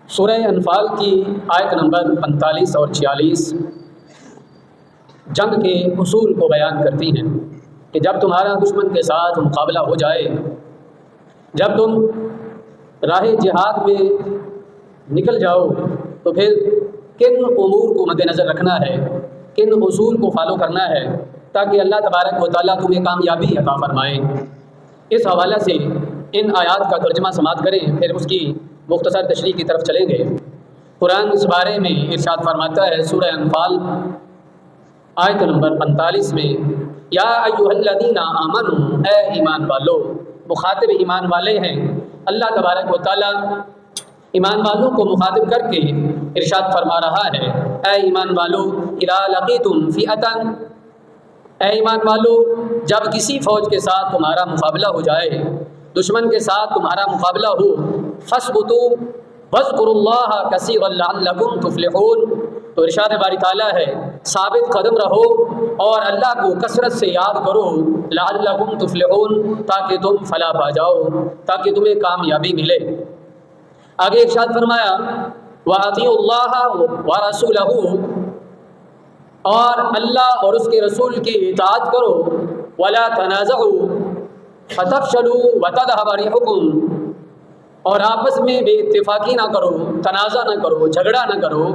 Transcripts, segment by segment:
سورہ انفال کی آیت نمبر 45 اور 46 جنگ کے اصول کو بیان کرتی ہیں کہ جب تمہارا دشمن کے ساتھ مقابلہ ہو جائے، جب تم راہ جہاد میں نکل جاؤ تو پھر کن امور کو مد نظر رکھنا ہے، کن اصول کو فالو کرنا ہے تاکہ اللہ تبارک و تعالیٰ تمہیں کامیابی عطا فرمائے۔ اس حوالے سے ان آیات کا ترجمہ سماعت کریں، پھر اس کی مختصر تشریح کی طرف چلیں گے۔ قرآن اس بارے میں ارشاد فرماتا ہے سورہ انفال آیت نمبر 45 میں، یا ایھا الذین آمنوا، اے ایمان والو۔ مخاطب ایمان والے ہیں۔ اللہ تبارک و تعالیٰ ایمان والوں کو مخاطب کر کے ارشاد فرما رہا ہے، اے ایمان والو اذا لقیتم فئۃ، اے ایمان والو جب کسی فوج کے ساتھ تمہارا مقابلہ ہو جائے، دشمن کے ساتھ تمہارا مقابلہ ہو، فاثبتوا واذکروا اللہ کثیرا لعلکم تفلحون، تو ارشاد باری تعالیٰ ہے ثابت قدم رہو اور اللہ کو کثرت سے یاد کرو، لعلکم تفلحون، تاکہ تم فلاح پا جاؤ، تاکہ تمہیں کامیابی ملے۔ آگے ارشاد فرمایا وَأَطِیعُوا اللَّهَ وَرَسُولَهُ، اور اللہ اور اس کے رسول کی اطاعت کرو، وَلَا تَنَازَعُوا فَتَفْشَلُوا وَتَذْهَبَ رِيحُكُمْ، اور آپس میں بے اتفاقی نہ کرو، تنازع نہ کرو، جھگڑا نہ کرو،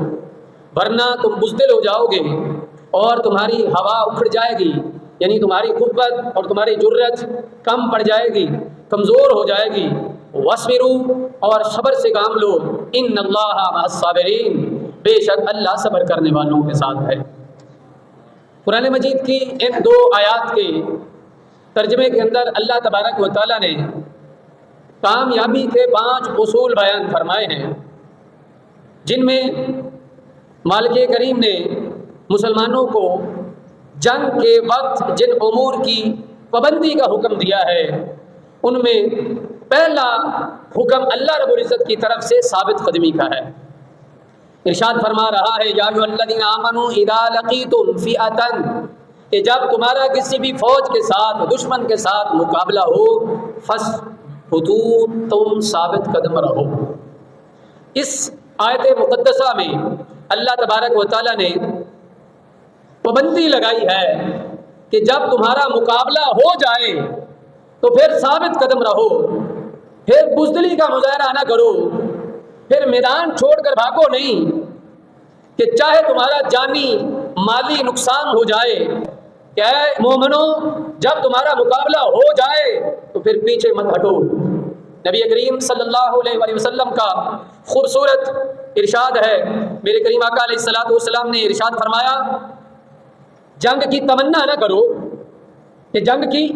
ورنہ تم بزدل ہو جاؤ گے اور تمہاری ہوا اکھڑ جائے گی، یعنی تمہاری قوت اور تمہاری جرت کم پڑ جائے گی، کمزور ہو جائے گی۔ وَاصْبِرُوا، اور صبر سے کام لو، إِنَّ اللَّهَ مَعَ الصَّابِرِينَ، بے شک اللہ صبر کرنے والوں کے ساتھ ہے۔ قرآن مجید کی ان دو آیات کے ترجمے کے اندر اللہ تبارک و تعالیٰ نے کامیابی کے 5 اصول بیان فرمائے ہیں، جن میں مالک کریم نے مسلمانوں کو جنگ کے وقت جن امور کی پابندی کا حکم دیا ہے، ان میں پہلا حکم اللہ رب العزت کی طرف سے ثابت قدمی کا ہے۔ ارشاد فرما رہا ہے یا ایھا الذین آمنوا اذا لقیتم فئۃ، کہ جب تمہارا کسی بھی فوج کے ساتھ، دشمن کے ساتھ مقابلہ ہو، فاثبتوا، تم ثابت قدم رہو۔ اس آیت مقدسہ میں اللہ تبارک و تعالیٰ نے پابندی لگائی ہے کہ جب تمہارا مقابلہ ہو جائے تو پھر ثابت قدم رہو، پھر بزدلی کا مظاہرہ نہ کرو، پھر میدان چھوڑ کر بھاگو نہیں، کہ چاہے تمہارا جانی مالی نقصان ہو جائے، کہ اے مومنو جب تمہارا مقابلہ ہو جائے تو پھر پیچھے مت ہٹو۔ نبی کریم صلی اللہ علیہ وسلم کا خوبصورت ارشاد ہے، میرے کریم آقا علیہ السلام نے ارشاد فرمایا جنگ کی تمنا نہ کرو، کہ جنگ کی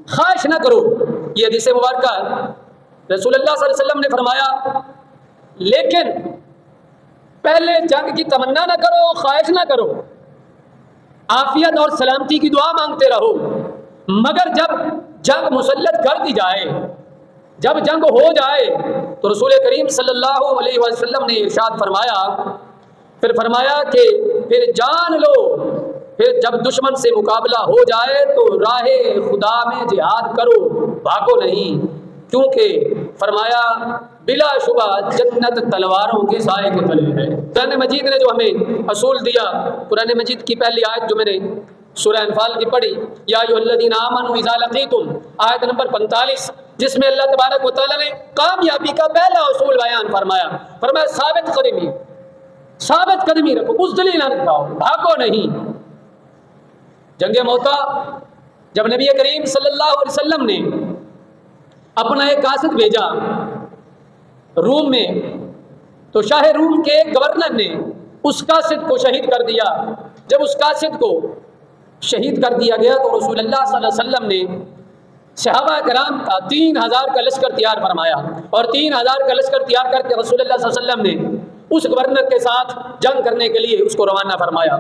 خواہش نہ کرو۔ یہ حدیث مبارکہ رسول اللہ صلی اللہ علیہ وسلم نے فرمایا، لیکن پہلے جنگ کی تمنا نہ کرو، خواہش نہ کرو، عافیت اور سلامتی کی دعا مانگتے رہو، مگر جب جنگ مسلط کر دی جائے، جب جنگ ہو جائے تو رسول کریم صلی اللہ علیہ وسلم نے ارشاد فرمایا، پھر فرمایا کہ پھر جان لو، پھر جب دشمن سے مقابلہ ہو جائے تو راہ خدا میں جہاد کرو، بھاگو نہیں، کیونکہ فرمایا بلا شبہ جنت تلواروں کے سائے کے تلے ہے۔ قرآن مجید نے جو ہمیں اصول دیا، قرآن مجید کی پہلی آیت جو میں نے سورہ انفال کی پڑھی، یا ایھا الذین آمنوا اذا لقیتم، آیت نمبر 45، جس میں اللہ تبارک و تعالیٰ نے کامیابی کا پہلا اصول بیان فرمایا، فرمایا ثابت قدمی، ثابت قدمی رکھو، بزدلی نہ دکھاؤ، بھاگو نہیں۔ جنگ موتا جب نبی کریم صلی اللہ علیہ وسلم نے اپنا ایک قاصد بھیجا روم میں، تو شاہ روم کے گورنر نے اس قاصد کو شہید کر دیا۔ جب اس قاصد کو شہید کر دیا گیا تو رسول اللہ صلی اللہ علیہ وسلم نے صحابہ کرام کا 3000 کا لشکر تیار فرمایا، اور 3000 کا لشکر تیار کر کے رسول اللہ صلی اللہ علیہ وسلم نے اس گورنر کے ساتھ جنگ کرنے کے لیے اس کو روانہ فرمایا۔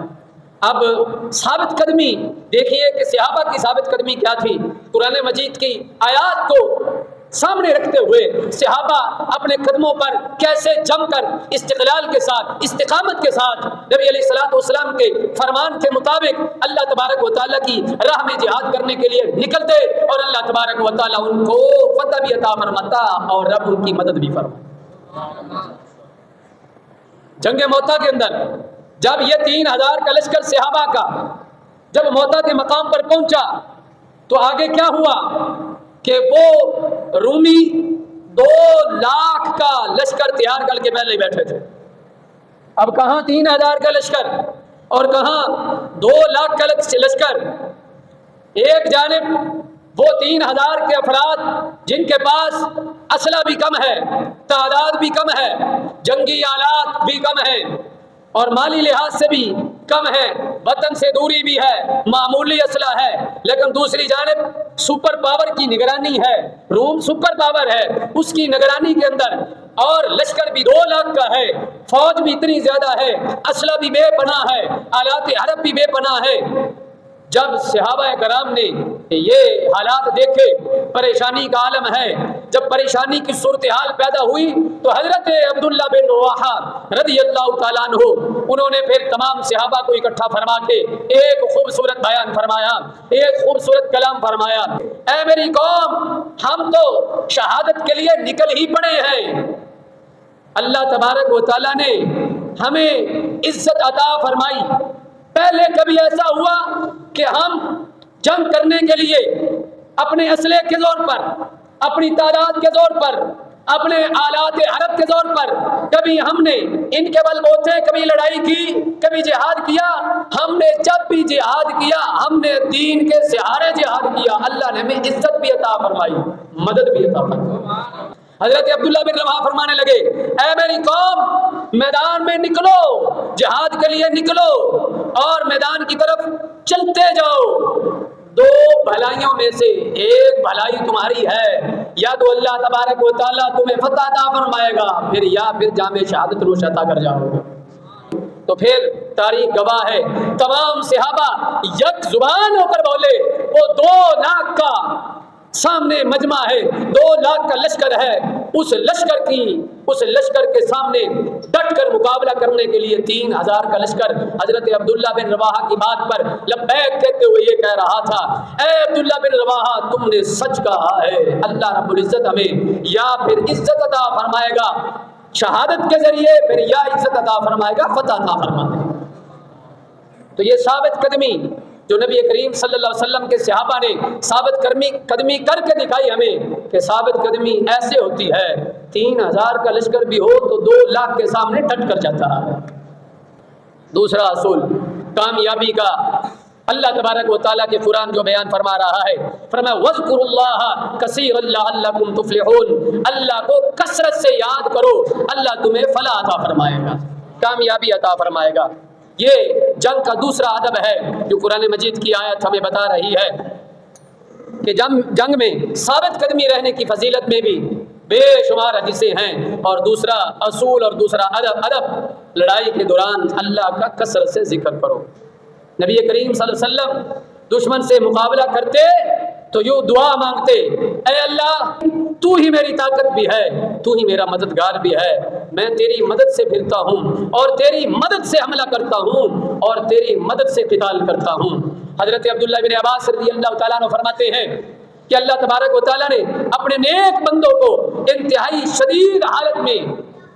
اب ثابت قدمی دیکھیے کہ صحابہ کی ثابت قدمی کیا تھی۔ قرآن مجید کی آیات کو سامنے رکھتے ہوئے صحابہ اپنے قدموں پر کیسے جم کر استقلال کے ساتھ، استقامت کے ساتھ نبی علیہ الصلوۃ والسلام کے فرمان کے مطابق اللہ تبارک و تعالیٰ کی راہ میں جہاد کرنے کے لیے نکلتے، اور اللہ تبارک و تعالیٰ ان کو فتح بھی عطا فرماتا اور رب ان کی مدد بھی فرماتا۔ جنگ موتا کے اندر جب یہ 3000 کا لشکر صحابہ کا جب موتا کے مقام پر پہنچا تو آگے کیا ہوا کہ وہ رومی 2 لاکھ کا لشکر تیار کر کے پہلے بیٹھے تھے. اب کہاں 3000 کا لشکر اور کہاں 2 لاکھ کا لشکر. ایک جانب وہ 3000 کے افراد جن کے پاس اسلحہ بھی کم ہے، تعداد بھی کم ہے، جنگی آلات بھی کم ہیں اور مالی لحاظ سے بھی کم ہے، وطن سے دوری بھی ہے، معمولی اسلحہ ہے، لیکن دوسری جانب سپر پاور کی نگرانی ہے. روم سپر پاور ہے، اس کی نگرانی کے اندر اور لشکر بھی 2 لاکھ کا ہے، فوج بھی اتنی زیادہ ہے، اسلحہ بھی بے پناہ ہے، آلات حرب بھی بے پناہ ہے. جب صحابہ کرام نے یہ حالات دیکھے، پریشانی کا عالم ہے، جب پریشانی کی صورتحال پیدا ہوئی تو حضرت عبداللہ بن رواحہ رضی اللہ تعالیٰ عنہ انہوں نے پھر تمام صحابہ کو اکٹھا فرما کے ایک خوبصورت بیان فرمایا، ایک خوبصورت کلام فرمایا. اے میری قوم، ہم تو شہادت کے لیے نکل ہی پڑے ہیں. اللہ تبارک و تعالیٰ نے ہمیں عزت عطا فرمائی. پہلے کبھی ایسا ہوا کہ ہم جنگ کرنے کے لیے اپنے اسلحے کے زور پر، اپنی تعداد کے زور پر، اپنے آلات حرب کے زور پر کبھی ہم نے ان کے بل بوتے کبھی لڑائی کی، کبھی جہاد کیا؟ ہم نے جب بھی جہاد کیا ہم نے دین کے سہارے جہاد کیا. اللہ نے ہمیں عزت بھی عطا فرمائی، مدد بھی عطا فرمائی. حضرت عبداللہ بن رواحہ فرمانے لگے، اے میری قوم، میدان میں نکلو، جہاد کے لیے نکلو اور میدان کی طرف چلتے جاؤ. 2 بھلائیوں میں سے ایک بھلائی تمہاری ہے، یا تو اللہ تبارک و تعالیٰ تمہیں فتح عطا فرمائے گا، یا پھر جام شہادت نوش عطا کر جاؤ گے. تو پھر تاریخ گواہ ہے، تمام صحابہ یک زبان ہو کر بولے. وہ 2 لاکھ کا سامنے مجمع ہے، 2 لاکھ کا لشکر ہے، اس لشکر کے سامنے ڈٹ کر مقابلہ کرنے کے لیے 3000 کا لشکر حضرت عبداللہ بن رواحہ کی بات پر لبیک کہتے ہوئے یہ کہہ رہا تھا، اے عبداللہ بن رواحہ، تم نے سچ کہا ہے. اللہ رب العزت ہمیں یا پھر عزت عطا فرمائے گا شہادت کے ذریعے، پھر یا عزت عطا فرمائے گا فتح عطا فرمائے گا. تو یہ ثابت قدمی جو نبی کریم صلی اللہ علیہ وسلم کے صحابہ نے ثابت قدمی کر کے دکھائی ہمیں کہ ثابت قدمی ایسے ہوتی ہے. 3000 کا لشکر بھی ہو تو 2 لاکھ کے سامنے ڈٹ کر جاتا ہے. دوسرا اصول کامیابی کا اللہ تبارک و تعالیٰ کے قرآن جو بیان فرما رہا ہے، فرمایا وَاذْكُرُوا اللَّهَ كَثِيرًا لَعَلَّكُمْ تُفْلِحُونَ. اللہ کو کثرت سے یاد کرو، اللہ تمہیں فلاح عطا فرمائے گا، کامیابی عطا فرمائے گا. یہ جنگ کا دوسرا ادب ہے جو قرآن مجید کی آیت ہمیں بتا رہی ہے کہ جنگ میں ثابت قدمی رہنے کی فضیلت میں بھی بے شمار حدیثیں ہیں. اور دوسرا اصول اور دوسرا ادب لڑائی کے دوران اللہ کا کثرت سے ذکر کرو. نبی کریم صلی اللہ علیہ وسلم دشمن سے مقابلہ کرتے تو یوں دعا مانگتے، اے اللہ تو ہی میری طاقت بھی ہے، تو ہی میرا مددگار بھی ہے، میں تیری مدد سے پھرتا ہوں اور تیری مدد سے حملہ کرتا ہوں اور تیری مدد سے قتال کرتا ہوں. حضرت عبداللہ بن عباس رضی اللہ تعالیٰ عنہ فرماتے ہیں کہ اللہ تبارک و تعالیٰ نے اپنے نیک بندوں کو انتہائی شدید حالت میں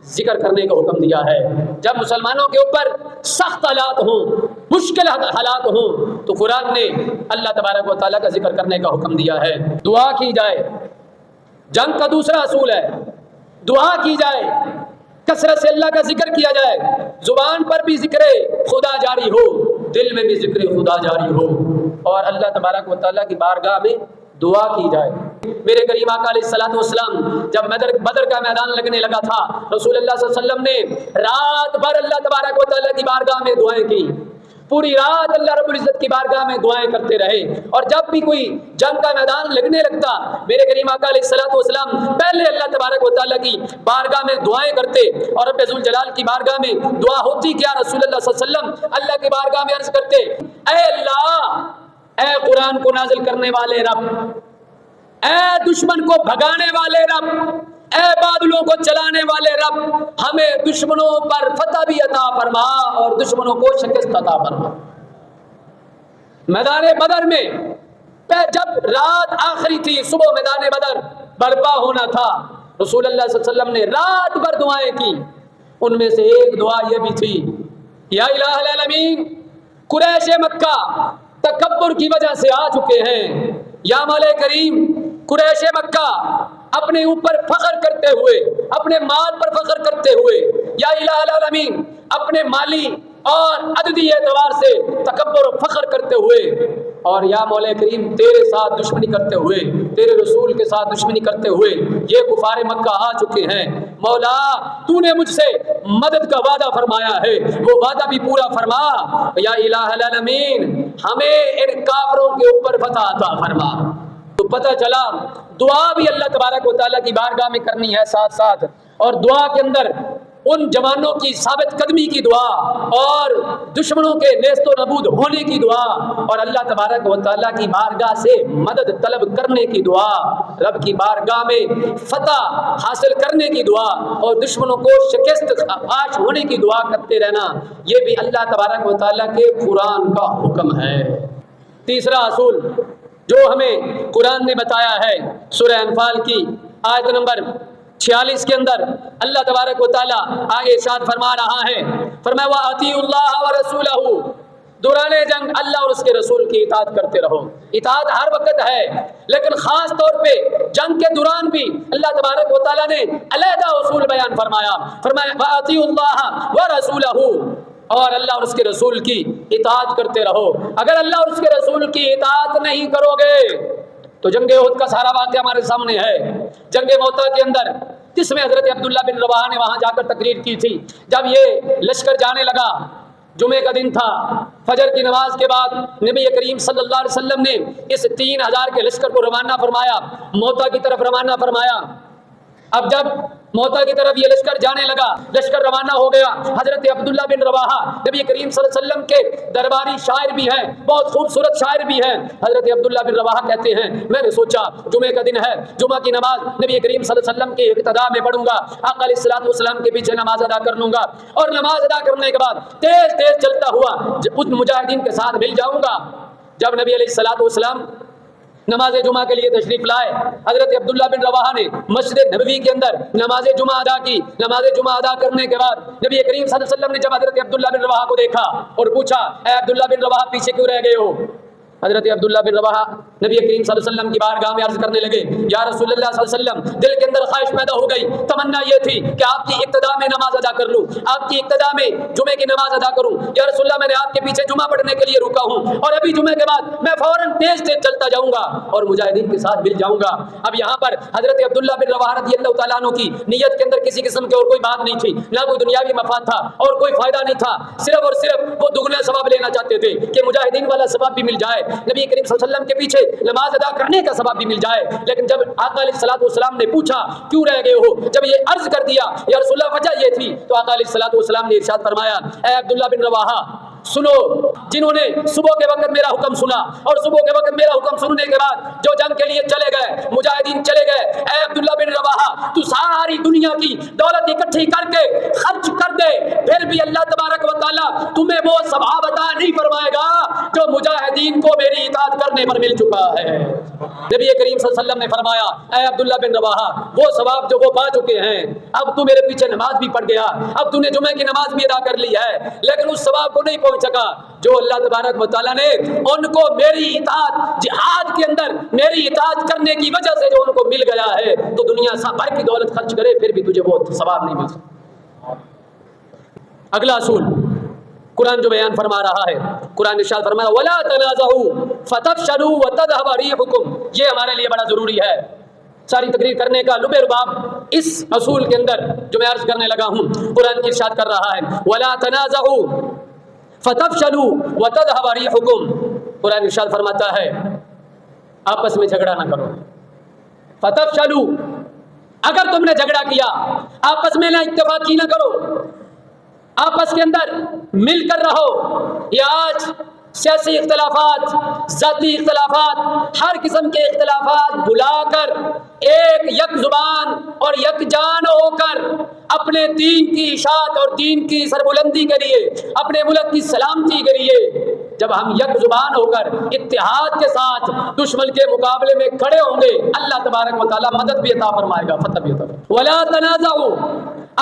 ذکر کرنے کا حکم دیا ہے. جب مسلمانوں کے اوپر سخت حالات ہوں، مشکل حالات ہوں، تو قرآن نے اللہ تبارک و تعالیٰ کا ذکر کرنے کا حکم دیا ہے. دعا کی جائے. جنگ کا دوسرا اصول ہے دعا کی جائے، کثرت سے اللہ کا ذکر کیا جائے، زبان پر بھی ذکر خدا جاری ہو، دل میں بھی ذکر خدا جاری ہو، اور اللہ تبارک و تعالیٰ کی بارگاہ میں دعا کی جائے. میرے کریم آقا علیہ الصلوۃ والسلام جب بدر کا میدان لگنے لگا تھا، رسول اللہ صلی اللہ علیہ وسلم نے رات بھر اللہ تبارک و تعالیٰ کی بارگاہ میں دعائیں کی، پوری رات اللہ رب العزت کی بارگاہ میں دعائیں کرتے رہے. اور جب بھی کوئی جنگ کا میدان لگنے لگتا، میرے کریم آقا علیہ الصلوۃ والسلام پہلے اللہ تبارک و تعالیٰ کی بارگاہ میں دعائیں کرتے، اور رب ذوالجلال کی بارگاہ میں دعا ہوتی کیا، رسول اللہ صلی اللہ علیہ وسلم اللہ کی بارگاہ میں عرض کرتے، اے اللہ، اے قرآن کو نازل کرنے والے رب، اے دشمن کو بھگانے والے رب، اے بادلوں کو چلانے والے رب، ہمیں دشمنوں پر فتح بھی عطا فرما اور دشمنوں کو شکست عطا فرما. میدان بدر میں جب رات آخری تھی، صبح میدان بدر برپا ہونا تھا، رسول اللہ صلی اللہ علیہ وسلم نے رات بھر دعائیں کی. ان میں سے ایک دعا یہ بھی تھی، یا الہ العالمین، قریش مکہ تکبر کی وجہ سے آ چکے ہیں، یا مولا کریم قریش مکہ اپنے اوپر فخر کرتے ہوئے، اپنے مال پر فخر کرتے ہوئے، یا الہ العالمین اپنے مالی اور عددی اعتبار سے تکبر و فخر کرتے ہوئے، اور یا مولا کریم تیرے ساتھ دشمنی کرتے ہوئے، تیرے رسول کے ساتھ دشمنی کرتے ہوئے یہ کفار مکہ آ چکے ہیں، مولا تو نے مجھ سے مدد کا وعدہ فرمایا ہے، وہ وعدہ بھی پورا فرما، یا الہ العالمین ہمیں ان کافروں کے اوپر فتح عطا فرما۔ تو پتہ چلا دعا بھی اللہ تبارک و تعالیٰ کی بارگاہ میں کرنی ہے ساتھ ساتھ، اور دعا کے اندر ان جوانوں کی ثابت قدمی کی دعا اور دشمنوں کے نیست و نابود ہونے کی دعا، اور اللہ تبارک و تعالیٰ کی بارگاہ سے مدد طلب کرنے کی دعا، رب کی بارگاہ میں فتح حاصل کرنے کی دعا اور دشمنوں کو شکست فاش ہونے کی دعا کرتے رہنا، یہ بھی اللہ تبارک و تعالیٰ کے قرآن کا حکم ہے۔ تیسرا اصول جو ہمیں قرآن نے بتایا ہے، سورہ انفال کی آیت نمبر 46 کے اندر اللہ تبارک و تعالیٰ آگے ارشاد فرما رہا ہے، فرمایا وَأَطِیعُوا اللَّهَ وَرَسُولَهُ، دوران جنگ اللہ اور اس کے رسول کی اطاعت کرتے رہو۔ اطاعت ہر وقت ہے، لیکن خاص طور پہ جنگ کے دوران بھی اللہ تبارک و تعالیٰ نے علیحدہ اصول بیان فرمایا، فرمایا وَأَطِیعُوا اللَّهَ وَرَسُولَهُ، اور اللہ اور اس کے رسول کی اطاعت کرتے رہو۔ اگر اللہ اور اس کے رسول کی اطاعت نہیں کرو گے تو جنگ احد کا سارا واقعہ ہمارے سامنے ہے۔ جنگ موتا کے اندر جس میں حضرت عبداللہ بن رواحہ نے وہاں جا کر تقریر کی تھی، جب یہ لشکر جانے لگا، جمعے کا دن تھا، فجر کی نماز کے بعد نبی کریم صلی اللہ علیہ وسلم نے اس 3000 کے لشکر کو روانہ فرمایا، موتا کی طرف روانہ فرمایا۔ اب جب موتا کی طرف یہ لشکر جانے لگا، لشکر روانہ ہو گیا، حضرت عبداللہ بن رواحہ نبی کریم صلی اللہ علیہ وسلم کے درباری شاعر بھی ہیں، بہت خوبصورت شاعر بھی ہیں، حضرت عبداللہ بن رواحہ کہتے ہیں میں نے سوچا جمعے کا دن ہے، جمعہ کی نماز نبی کریم صلی اللہ علیہ وسلم کی اقتداء میں پڑھوں گا، آقا علیہ الصلوۃ والسلام کے پیچھے نماز ادا کر لوں گا، اور نماز ادا کرنے کے بعد تیز تیز چلتا ہوا اس مجاہدین کے ساتھ مل جاؤں گا۔ جب نبی علیہ الصلوۃ والسلام نماز جمعہ کے لیے تشریف لائے، حضرت عبداللہ بن رواحہ نے مسجد نبوی کے اندر نماز جمعہ ادا کی۔ نماز جمعہ ادا کرنے کے بعد نبی کریم صلی اللہ علیہ وسلم نے جب حضرت عبداللہ بن رواحہ کو دیکھا اور پوچھا اے عبداللہ بن رواحہ پیچھے کیوں رہ گئے ہو؟ حضرت عبداللہ بن رواحہ نبی کریم صلی اللہ علیہ وسلم کی بارگاہ میں عرض کرنے لگے یا رسول اللہ صلی اللہ علیہ وسلم، دل کے اندر خواہش پیدا ہو گئی، تمنا یہ تھی کہ آپ کی ابتدا میں نماز ادا کر لوں، آپ کی ابتدا میں جمعے کی نماز ادا کروں۔ یا رسول اللہ میں نے آپ کے پیچھے جمعہ پڑھنے کے لیے رکا ہوں، اور ابھی جمعے کے بعد میں فوراً تیز تیز چلتا جاؤں گا اور مجاہدین کے ساتھ مل جاؤں گا۔ اب یہاں پر حضرت عبداللہ بن رواحہ رضی اللہ تعالیٰ عنہ کی نیت کے اندر کسی قسم کی اور کوئی بات نہیں تھی، نہ کوئی دنیاوی مفاد تھا اور کوئی فائدہ نہیں تھا، صرف اور صرف وہ دگنا ثواب لینا چاہتے تھے کہ مجاہدین والا ثواب بھی مل جائے، نبی کریم صلی اللہ علیہ وسلم کے پیچھے نماز ادا کرنے کا ثواب بھی مل جائے۔ لیکن جب آقا علیہ الصلوۃ والسلام نے پوچھا کیوں رہ گئے ہو، جب یہ عرض کر دیا یا رسول اللہ وجہ یہ تھی، تو آقا علیہ الصلوۃ والسلام نے ارشاد فرمایا اے عبداللہ بن رواحہ سنو، جنہوں نے صبح کے وقت میرا حکم سنا اور صبح کے وقت میرا حکم سننے کے بعد جو جنگ کے لیے چلے گئے، مجاہدین چلے گئے، اے عبداللہ بن رواحہ تو ساری دنیا کی دولت اکٹھی کر کے خرچ کر دے، پھر بھی اللہ تبارک و تعالیٰ تمہیں وہ ثواب عطا نہیں فرمائے گا جو مجاہدین کو میری اطاعت کرنے پر مل چکا ہے۔ نبی کریم صلی اللہ علیہ وسلم نے فرمایا اے عبداللہ بن رواحہ وہ ثواب جو وہ پا چکے ہیں، اب تو میرے پیچھے نماز بھی پڑھ گیا، اب تو نے جمعے کی نماز بھی ادا کر لی ہے، لیکن اس ثواب کو نہیں پہنچ سکا جو اللہ تبارک و تعالیٰ نے ان کو میری اطاعت جہاد کے اندر میری اطاعت کرنے کی وجہ سے جو ان کو مل گیا ہے، تو دنیا سا بھر کی دولت خرچ کرے پھر بھی تجھے وہ ثواب نہیں مل سکتا۔ اگلا اصول قرآن جو بیان فرما رہا ہے، قرآن ارشاد فرمایا وَلَا تَنَازَعُوا فَتَفْشَلُوا وَتَذْهَبَ رِيحُكُمْ، یہ ہمارے لیے بڑا ضروری ہے۔ ساری تقریر کرنے کا لب رباب اس اصول کے اندر جو میں عرض کرنے لگا ہوں، قرآن کی ارشاد کر رہا ہے وَلَا تَنَازَعُوا فَتَفْشَلُوا وَتَذْهَبَ رِيحُكُمْ، قرآن ارشاد فرماتا ہے آپس میں جھگڑا نہ کرو، فَتَفْشَلُوا، اگر تم نے جھگڑا کیا آپس میں نہ اتفاقی نہ کرو، آپس کے اندر مل کر رہو۔ یہ آج سیاسی اختلافات، ذاتی اختلافات، ہر قسم کے اختلافات بھلا کر ایک یک زبان اور یک جان ہو کر اپنے دین کی اشاعت اور دین کی سربلندی کے لیے، اپنے ملک کی سلامتی کے لیے جب ہم یک زبان ہو کر اتحاد کے ساتھ دشمن کے مقابلے میں کھڑے ہوں گے، اللہ تبارک و تعالیٰ مدد بھی عطا فرمائے گا، فتح بھی عطا فرمائے گا۔ وَلَا تَنَازَعُوا،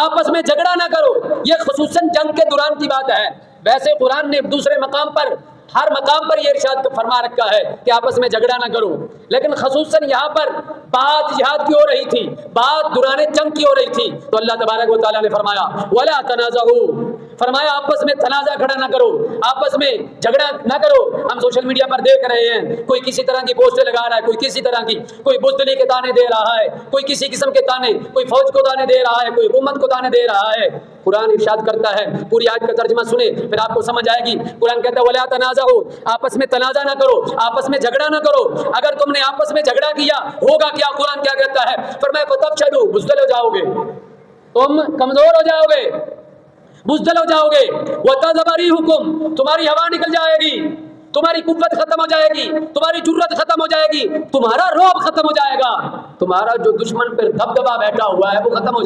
آپس میں جھگڑا نہ کرو، یہ خصوصاً جنگ کے دوران کی بات ہے۔ ویسے قرآن نے دوسرے مقام پر، ہر مقام پر یہ ارشاد فرما رکھا ہے کہ آپس میں جھگڑا نہ کرو، لیکن خصوصاً یہاں پر بات جہاد کی ہو رہی تھی، بات دوران جنگ کی ہو رہی تھی، تو اللہ تبارک و تعالیٰ نے فرمایا وَلَا تَنَازَعُوا، فرمایا آپس میں تنازع کھڑا نہ کرو، آپس میں جھگڑا نہ کرو۔ ہم سوشل میڈیا پر دیکھ رہے ہیں، کوئی کسی طرح کی پوسٹیں لگا رہا ہے، کوئی کسی طرح کی، کوئی بزدلی کے تانے دے رہا ہے، کوئی کسی قسم کے تانے، کوئی فوج کو تانے دے رہا ہے، کوئی حکومت کو تانے دے رہا ہے۔ قرآن ارشاد کرتا ہے، پوری آیت کا ترجمہ سنیں پھر آپ کو سمجھ آئے گی۔ قرآن کہتا ہے وَلَا تَنَازَعُوا، آپس میں تنازع نہ کرو، آپس میں جھگڑا نہ کرو۔ اگر تم نے آپس میں جھگڑا کیا ہوگا کیا؟ قرآن کیا کہتا ہے؟ فرمایا فَتَفْشَلُوا، بزدل ہو جاؤ گے، تم کمزور ہو جاؤ گے، بزدل ہو جاؤ گے، وَتَذْهَبَ رِيحُكُمْ، تمہاری ہوا نکل جائے گی، تمہاری قوت ختم ہو جائے گی، تمہاری جرت ختم ہو جائے گی، تمہارا رعب ختم ہو جائے گا، تمہارا جو دشمن پر دبدبا بیٹھا ہوا ہے وہ ختم ہو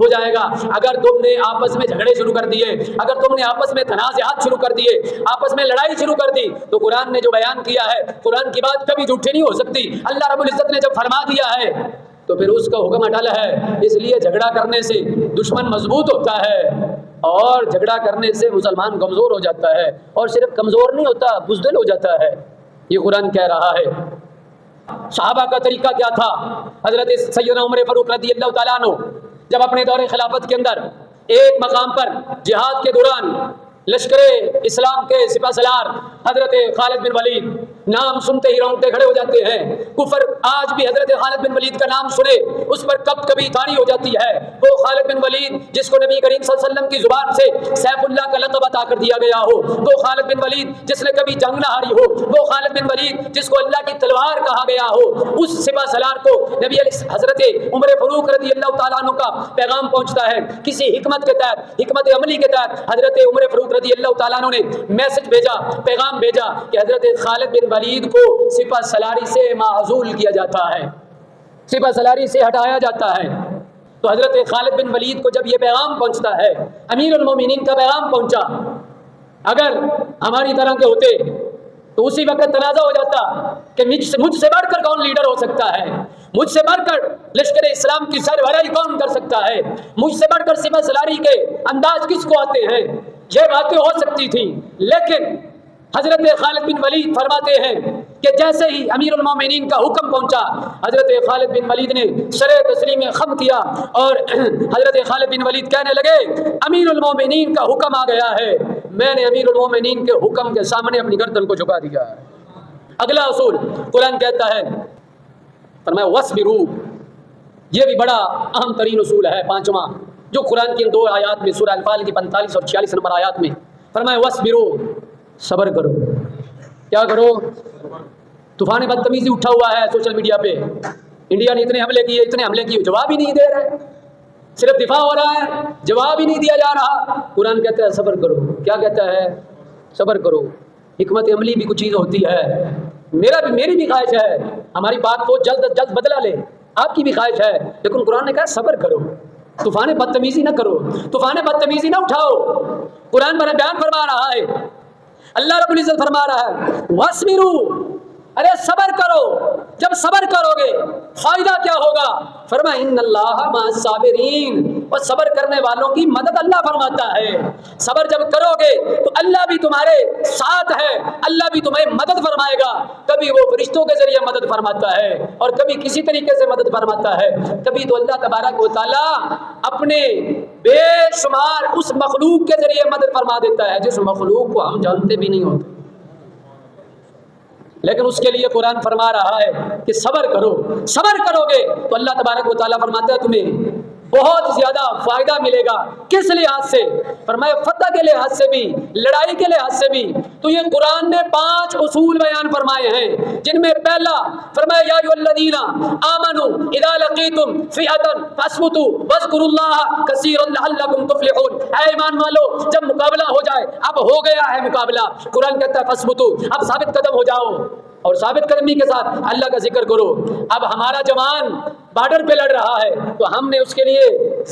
جائے گا۔ اگر تم نے آپس میں جھگڑے شروع کر دیے، اگر تم نے آپس میں تنازعات شروع کر دیے، آپس میں لڑائی شروع کر دی، تو قرآن نے جو بیان کیا ہے، قرآن کی بات کبھی جھوٹی نہیں ہو سکتی۔ اللہ رب العزت نے جب فرما دیا ہے تو پھر اس کا حکم اٹل ہے۔ اس لیے جھگڑا کرنے سے دشمن مضبوط ہوتا ہے، اور جھگڑا کرنے سے مسلمان کمزور ہو جاتا ہے، اور صرف کمزور نہیں ہوتا، بزدل ہو جاتا ہے۔ یہ قرآن کہہ رہا ہے۔ صحابہ کا طریقہ کیا تھا؟ حضرت سیدنا عمر فاروق رضی اللہ تعالیٰ عنہ جب اپنے دور خلافت کے اندر ایک مقام پر جہاد کے دوران لشکر اسلام کے سپہ سالار حضرت خالد بن ولید، نام سنتے ہی رونگٹے کھڑے ہو جاتے ہیں۔ کفر آج بھی حضرت خالد بن ولید کا نام سنے اس پر کبھی تاری ہو جاتی ہے۔ وہ خالد بن ولید جس کو نبی کریم صلی اللہ علیہ وسلم کی زبان سے سیف اللہ کا لقب عطا کر دیا گیا ہو، وہ خالد بن ولید جس نے کبھی جنگ نہ ہاری ہو، وہ خالد بن ولید جس کو اللہ کی تلوار کہا گیا ہو، اس سپہ سالار کو نبی حضرت عمر فاروق رضی اللہ تعالیٰ عنہ کا پیغام پہنچتا ہے۔ کسی حکمت کے تحت، حکمت عملی کے تحت حضرت عمر فاروق رضی اللہ تعالیٰ عنہ نے میسج بھیجا، پیغام بھیجا کہ حضرت خالد بن ولید کو سپہ سالاری سے معزول کیا جاتا ہے، سپہ سالاری سے ہٹایا جاتا ہے۔ تو حضرت خالد بن ولید کو جب یہ پیغام پہنچتا ہے، امیر المومنین کا پیغام پہنچا، اگر ہماری طرح کے ہوتے تو اسی وقت تنازع ہو جاتا کہ مجھ سے بڑھ کر کون لیڈر ہو سکتا ہے، مجھ سے بڑھ کر لشکر اسلام کی سربراہی کون کر سکتا ہے، مجھ سے بڑھ کر سپہ سالاری کے انداز کس کو آتے ہیں، یہ باتیں ہو سکتی تھی۔ لیکن حضرت خالد بن ولید فرماتے ہیں کہ جیسے ہی امیر المومنین کا حکم پہنچا، حضرت خالد بن ولید نے سر تسلیم خم کیا، اور حضرت خالد بن ولید کہنے لگے امیر المومنین کا حکم آ گیا ہے، میں نے امیر المومنین کے حکم کے سامنے اپنی گردن کو جھکا دیا ہے۔ اگلا اصول قرآن کہتا ہے، فرمایا وَاصْبِرُوا، یہ بھی بڑا اہم ترین اصول ہے، پانچواں، جو قرآن کی ان دو آیات میں سورہ انفال کی 45 اور 46 نمبر آیات میں فرمایا وَاصْبِرُوا، صبر کرو۔ کیا کرو؟ طوفان بدتمیزی اٹھا ہوا ہے سوشل میڈیا پہ، انڈیا نے اتنے حملے کیے، جواب ہی نہیں دے رہے، صرف دفاع ہو رہا ہے، جواب ہی نہیں دیا جا رہا۔ قرآن کہتا ہے صبر کرو۔ کیا کہتا ہے؟ صبر کرو۔ حکمت عملی بھی کچھ چیز ہوتی ہے، میری بھی خواہش ہے ہماری بات کو جلد بدلا لے، آپ کی بھی خواہش ہے، لیکن قرآن نے کہا صبر کرو، طوفان بدتمیزی نہ کرو، طوفان بدتمیزی نہ اٹھاؤ۔ قرآن پر بیان فرما رہا ہے، اللہ رب العزت فرما رہا ہے وَاصْبِرُوا، ارے صبر کرو۔ جب صبر کرو گے فائدہ کیا ہوگا؟ فرمایا ان اللہ مع الصابرین، اور صبر کرنے والوں کی مدد اللہ فرماتا ہے۔ صبر جب کرو گے تو اللہ بھی تمہارے ساتھ ہے، اللہ بھی تمہیں مدد فرمائے گا۔ کبھی وہ فرشتوں کے ذریعے مدد فرماتا ہے، اور کبھی کسی طریقے سے مدد فرماتا ہے، کبھی تو اللہ تبارک و تعالیٰ اپنے بے شمار اس مخلوق کے ذریعے مدد فرما دیتا ہے جس مخلوق کو ہم جانتے بھی نہیں ہوتے، لیکن اس کے لیے قرآن فرما رہا ہے کہ صبر کرو۔ صبر کرو گے تو اللہ تبارک و تعالیٰ فرماتا ہے تمہیں بہت زیادہ فائدہ ملے گا۔ کس لحاظ سے؟ فرمایا فتح کے لحاظ سے بھی، لڑائی کے لحاظ سے بھی۔ تو یہ قرآن نے 5 اصول بیان فرمائے ہیں، جن میں پہلا فرمایا یا ایھا الذین آمنوا اذا لقیتم فئۃ فاثبتوا واذکروا اللہ کثیرا لعلکم تفلحون۔ اے ایمان والو، جب مقابلہ ہو جائے، اب ہو گیا ہے مقابلہ، قرآن کہتا ہے فاثبتوا، اب ثابت قدم ہو جاؤ اور ثابت قدمی کے ساتھ اللہ کا ذکر کرو۔ اب ہمارا جوان بارڈر پہ لڑ رہا ہے تو ہم نے اس کے لیے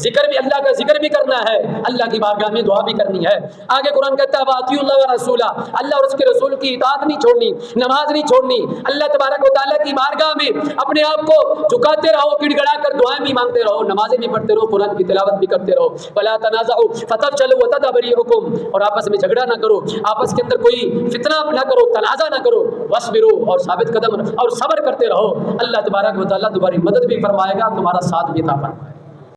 ذکر بھی، اللہ کا ذکر بھی کرنا ہے، اللہ کی بارگاہ میں دعا بھی کرنی ہے۔ آگے قرآن کہتا ہے واطیعوا اللہ ورسولہ، اللہ اور اس کے رسول کی اطاعت نہیں چھوڑنی، نماز نہیں چھوڑنی، اللہ تبارک و تعالیٰ کی بارگاہ میں اپنے آپ کو جھکاتے رہو، گڑ گڑا کر دعائیں بھی مانگتے رہو، نمازیں بھی پڑھتے رہو، قرآن کی تلاوت بھی کرتے رہو۔ ولا تنازعوا فتفشلوا وتذهب ريحكم، اور آپس میں جھگڑا نہ کرو، آپس کے اندر کوئی فتنہ نہ کرو، تنازع نہ کرو، واصبروا، اور ثابت قدم اور صبر کرتے رہو، اللہ تبارک و تعالیٰ تمہاری مدد بھی فرمائے گا، تمہارا ساتھ بھی عطا فرمائے گا۔